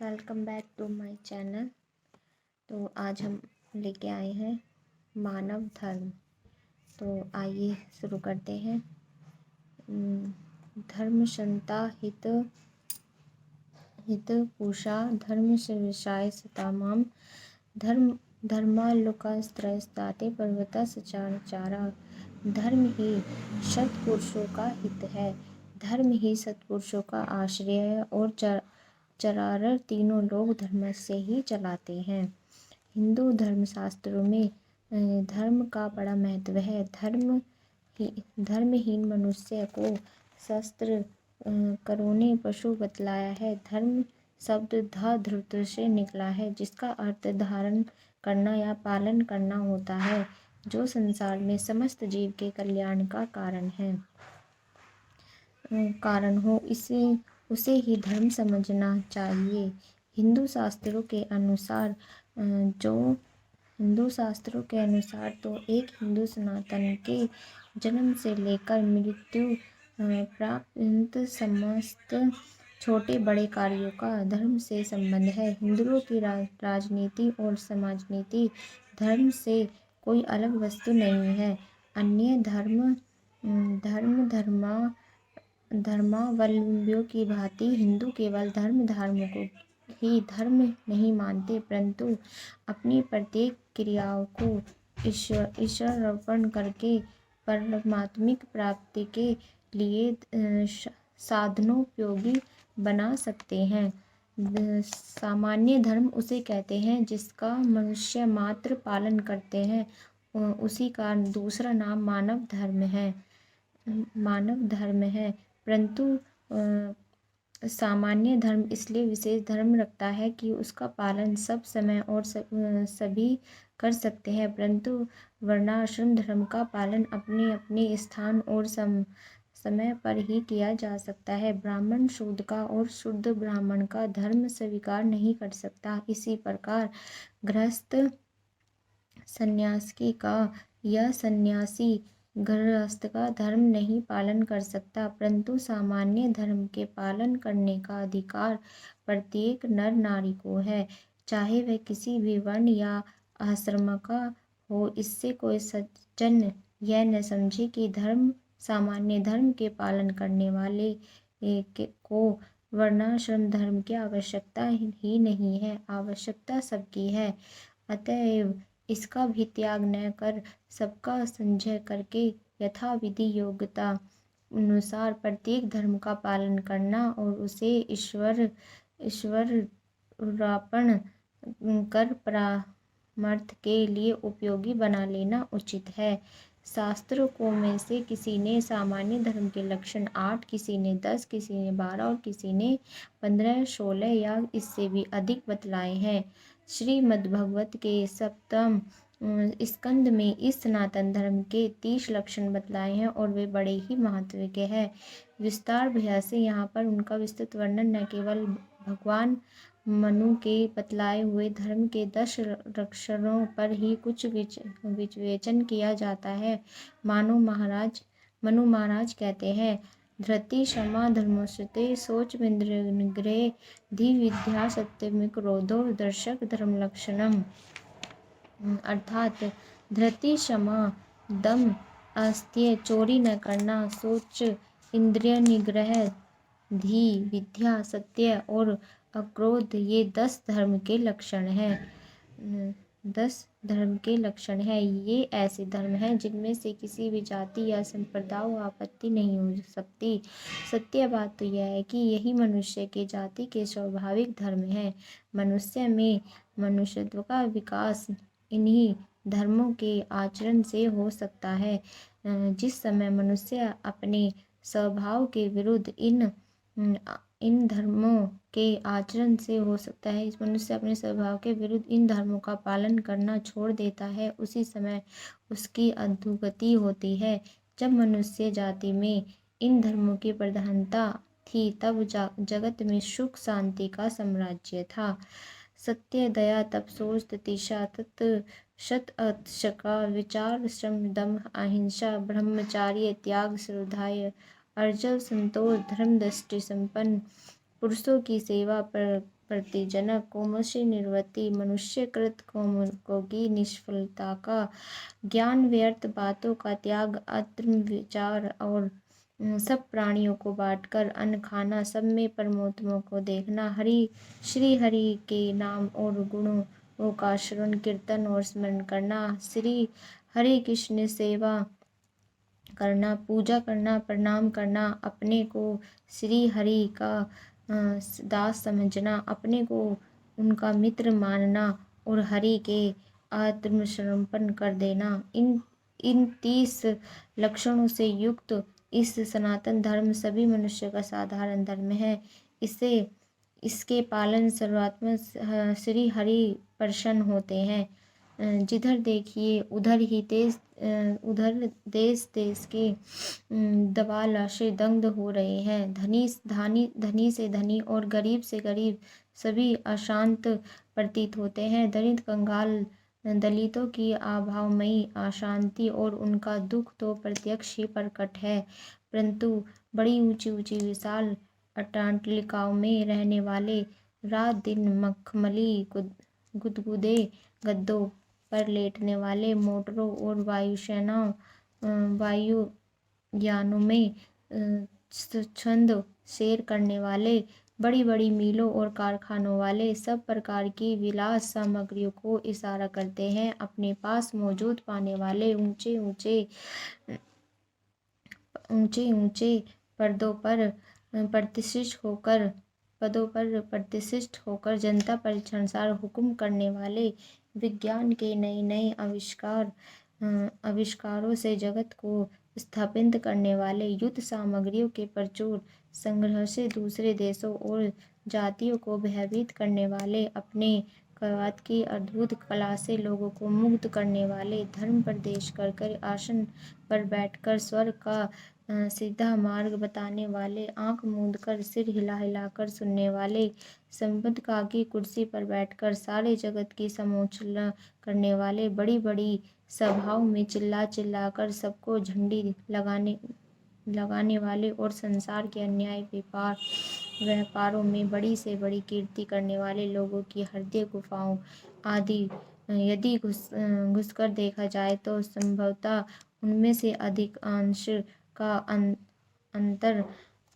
Welcome back to my channel. तो आज हम लेके आए हैं मानव धर्म। तो आइए शुरू करते हैं। धर्म संता हित हित पूषा धर्म विषाय सतामाम धर्म धर्मालोकास्त्रस्ताते पर्वता सचारा। धर्म ही सत्पुरुषों का हित है, धर्म ही सत्पुरुषों का आश्रय है और चराचर तीनों लोग धर्म से ही चलाते हैं। हिंदू धर्मशास्त्रों में धर्म का बड़ा महत्व है। धर्महीन मनुष्य को शस्त्र करोने पशु बतलाया है। धर्म शब्द धृत से निकला है, जिसका अर्थ धारण करना या पालन करना होता है, जो संसार में समस्त जीव के कल्याण का कारण हो उसे ही धर्म समझना चाहिए। हिंदू शास्त्रों के अनुसार तो एक हिंदू सनातन के जन्म से लेकर मृत्यु प्राप्त समस्त छोटे बड़े कार्यों का धर्म से संबंध है। हिंदुओं की राजनीति और समाजनीति धर्म से कोई अलग वस्तु नहीं है। अन्य धर्मावलंबियों की भांति हिंदू केवल धर्म को ही धर्म नहीं मानते, परंतु अपनी प्रत्येक क्रियाओं को ईश्वर अर्पण करके परमात्मिक प्राप्ति के लिए साधनोपयोगी बना सकते हैं। सामान्य धर्म उसे कहते हैं जिसका मनुष्य मात्र पालन करते हैं, उसी का दूसरा नाम मानव धर्म है। परंतु सामान्य धर्म इसलिए विशेष धर्म रखता है कि उसका पालन सब समय और सभी कर सकते हैं, परंतु वर्णाश्रम धर्म का पालन अपने अपने स्थान और समय पर ही किया जा सकता है। ब्राह्मण शूद्र का और शुद्ध ब्राह्मण का धर्म स्वीकार नहीं कर सकता। इसी प्रकार गृहस्थ सन्यासी का या सन्यासी गृहस्थ का धर्म नहीं पालन कर सकता, परंतु सामान्य धर्म के पालन करने का अधिकार प्रत्येक नर नारी को है, चाहे वह किसी भी वर्ण या आश्रम का हो। इससे कोई सज्जन यह न समझे कि सामान्य धर्म के पालन करने वाले को वर्णाश्रम धर्म की आवश्यकता ही नहीं है। आवश्यकता सबकी है, अतएव इसका भी त्याग न कर सबका संचय करके यथाविधि योग्यता अनुसार प्रत्येक धर्म का पालन करना और उसे ईश्वरार्पण कर परमार्थ के लिए उपयोगी बना लेना उचित है। शास्त्रों में से किसी ने सामान्य धर्म के लक्षण 8, किसी ने 10, किसी ने 12 और किसी ने 15, 16 या इससे भी अधिक बतलाए हैं। श्रीमद्भागवत के 7वें स्कंद में इस सनातन धर्म के 30 लक्षण बतलाए हैं और वे बड़े ही महत्व के हैं। विस्तार भया से यहाँ पर उनका विस्तृत वर्णन न केवल भगवान मनु के बतलाए हुए धर्म के 10 लक्षणों पर ही कुछ विवेचन किया जाता है। मनु महाराज कहते हैं, धृति क्षमा धर्मोच्युते शौचमिंद्रिय निग्रहे धि विद्या सत्यम क्रोधो दर्शक धर्म लक्षणम। अर्थात धृति क्षमा, दम, अस्तेय, चोरी न करना, शौच, इंद्रिय निग्रह, धि विद्या, सत्य और अक्रोध, ये 10 धर्म के लक्षण हैं। 10 धर्म के लक्षण हैं। ये ऐसे धर्म हैं जिनमें से किसी भी जाति या संप्रदाय को आपत्ति नहीं हो सकती। सत्य बात तो यह है कि यही मनुष्य के जाति के स्वाभाविक धर्म हैं। मनुष्य में मनुष्यत्व का विकास इन्हीं धर्मों के आचरण से हो सकता है। जिस समय मनुष्य अपने स्वभाव के विरुद्ध इन धर्मों के आचरण से हो सकता है, इस मनुष्य अपने स्वभाव के विरुद्ध इन धर्मों का पालन करना छोड़ देता है, उसी समय उसकी अधोगति होती है। जब मनुष्य जाति में इन धर्मों की प्रधानता थी, तब जगत में सुख शांति का साम्राज्य था। सत्य, दया, तप, शौच, तितिक्षा, सत, असत्य, विचार, श्रम, दम, अहिंसा, ब्रह्मचार्य, त्याग, श्रद्धा, अर्जव, संतोष, धर्म, दृष्टि संपन्न पुरुषों की सेवा, प्रतिजनक कोमोषि निर्वृत्ति मनुष्यकृत को की निष्फलता का ज्ञान, व्यर्थ बातों का त्याग, आत्मविचार और सब प्राणियों को बांटकर अन्न खाना, सब में परमात्मा को देखना, श्री हरि के नाम और गुणों का श्रवण, कीर्तन और स्मरण करना, श्री हरि कृष्ण सेवा करना, पूजा करना, प्रणाम करना, अपने को श्री हरि का दास समझना, अपने को उनका मित्र मानना और हरि के आत्मसमर्पण कर देना। इन 30 लक्षणों से युक्त इस सनातन धर्म सभी मनुष्य का साधारण धर्म है। इसके पालन सर्वात्मा श्री हरि प्रसन्न होते हैं। जिधर देखिए उधर देश देश के दबालाशे दंग हो रहे हैं। धनी से धनी और गरीब से गरीब सभी अशांत प्रतीत होते हैं। दलित कंगाल दलितों की अभावमयी अशांति और उनका दुख तो प्रत्यक्ष ही प्रकट है, परंतु बड़ी ऊंची ऊंची विशाल अट्टालिकाओं में रहने वाले, रात दिन मखमली गुदगुदे गद्दों पर लेटने वाले, मोटरों और वायुयानों में स्वच्छंद सैर करने वाले, बड़ी बड़ी मिलों और कारखानों वाले, सब प्रकार की विलास सामग्रियों को इशारा करते हैं। अपने पास मौजूद पाने वाले ऊंचे ऊंचे पदों पर प्रतिष्ठित होकर जनता पर इच्छानुसार हुक्म करने वाले, विज्ञान के नए नए आविष्कारों से जगत को स्थापित करने वाले, युद्ध सामग्रियों के प्रचुर संग्रह से दूसरे देशों और जातियों को भयभीत करने वाले, अपने कर्वात की अद्भुत कला से लोगों को मुग्ध करने वाले, धर्म प्रदेश कर आसन पर बैठकर स्वर्ग का सीधा मार्ग बताने वाले, आंख मूंद कर सिर हिला हिलाकर सुनने वाले, संपदा की कुर्सी पर बैठकर सारे जगत की समालोचना करने वाले, बड़ी बड़ी सभाओं में चिल्ला चिल्ला कर सबको झंडी लगाने वाले और संसार के अन्याय व्यापारों में बड़ी से बड़ी कीर्ति करने वाले लोगों की हृदय गुफाओं आदि यदि घुसकर देखा जाए तो संभवतः उनमें से अधिकांश का अंतर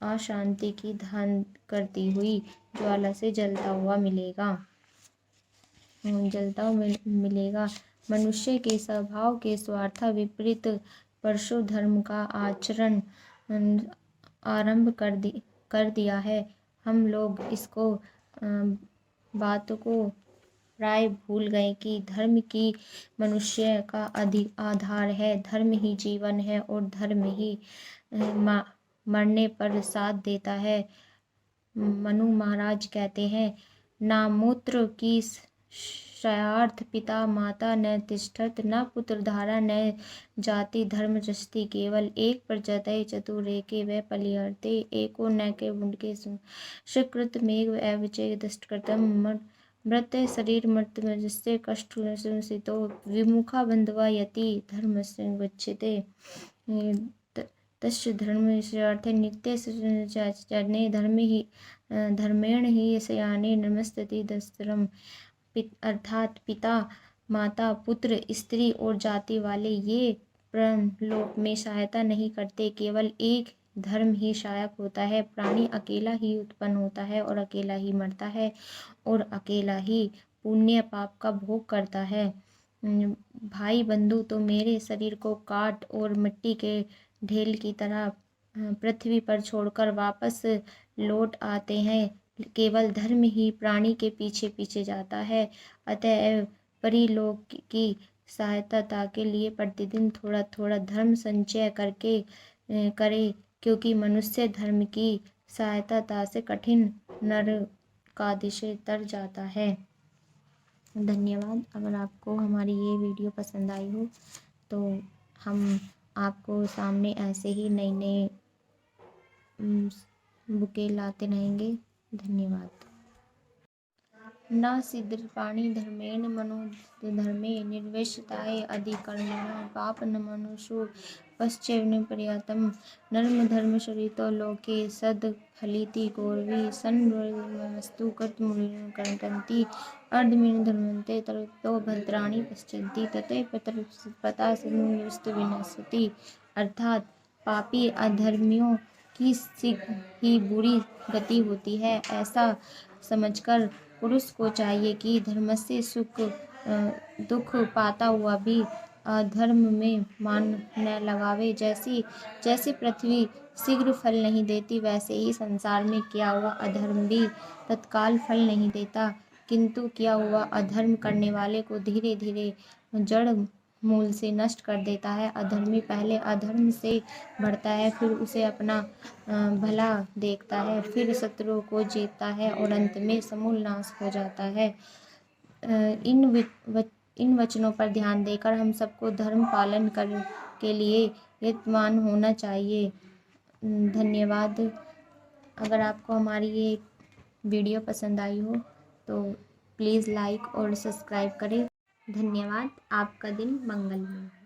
अशांति की धान करती हुई ज्वाला से जलता हुआ मिलेगा। मनुष्य के स्वभाव के स्वार्थ विपरीत परशु धर्म का आचरण आरंभ कर दिया है। हम लोग इसको बात को प्राय भूल गए कि धर्म की मनुष्य का आधार है, धर्म ही जीवन है और धर्म ही मरने पर साथ देता है। मनु महाराज कहते हैं, ना मूत्र की शयार्थ पिता माता न तिष्ठत, न पुत्र धारा न जाति धर्म जस्ति, केवल एक प्रजतय चतुरेके व पलिहर्ते, एको न के बुंडके सुकृत मेघ एवचे दष्टकृतम, मृत शरीर मृतमजस्य कष्ट संसितो, विमुखा बंधवा यति धर्मस्य गच्छते, तस्य धर्मस्यार्थे नित्य चरणे धर्मेण ही शयाने नमस्तति दस्त्रम। अर्थात पिता माता पुत्र स्त्री और जाति वाले ये परलोक में सहायता नहीं करते, केवल एक धर्म ही सहायक होता है। प्राणी अकेला ही उत्पन्न होता है और अकेला ही मरता है और अकेला ही पुण्य पाप का भोग करता है। भाई बंधु तो मेरे शरीर को काट और मिट्टी के ढेल की तरह पृथ्वी पर छोड़कर वापस लौट आते हैं, केवल धर्म ही प्राणी के पीछे पीछे जाता है। अतएव परिलोक की सहायता के लिए प्रतिदिन थोड़ा थोड़ा धर्म संचय करे, क्योंकि मनुष्य धर्म की सहायता से कठिन नरकादिशे तर जाता है। धन्यवाद। अगर आपको हमारी ये वीडियो पसंद आई हो तो हम आपको सामने ऐसे ही नई नई बुकें लाते रहेंगे। धन्यवाद। न सिद्धपाणि धर्मेण मनो धर्मे निर्वैश्यताय अधिकर्मणा पाप न मनुषो पश्चैवनिपर्यातं नर्म धर्मचरितो लोके सद्फलिति कौरवी सन्वस्तु कर्तमुनिकण्टन्ति अर्धमीनधर्मन्ते ततो भद्राणि पश्यन्ति तते पता विनश्यति। अर्थात पापी अधर्मियों की शीघ्र ही बुरी गति होती है। ऐसा समझकर पुरुष को चाहिए कि धर्म से दुख पाता हुआ भी अधर्म में मान न लगावे। जैसे पृथ्वी शीघ्र फल नहीं देती, वैसे ही संसार में किया हुआ अधर्म भी तत्काल फल नहीं देता, किंतु किया हुआ अधर्म करने वाले को धीरे धीरे जड़ मूल से नष्ट कर देता है। अधर्मी पहले अधर्म से बढ़ता है, फिर उसे अपना भला देखता है, फिर शत्रुओं को जीतता है और अंत में समूल नाश हो जाता है। इन वचनों पर ध्यान देकर हम सबको धर्म पालन के लिए यत्नवान होना चाहिए। धन्यवाद। अगर आपको हमारी ये वीडियो पसंद आई हो तो प्लीज़ लाइक और सब्सक्राइब करें। धन्यवाद। आपका दिन मंगलमय हो।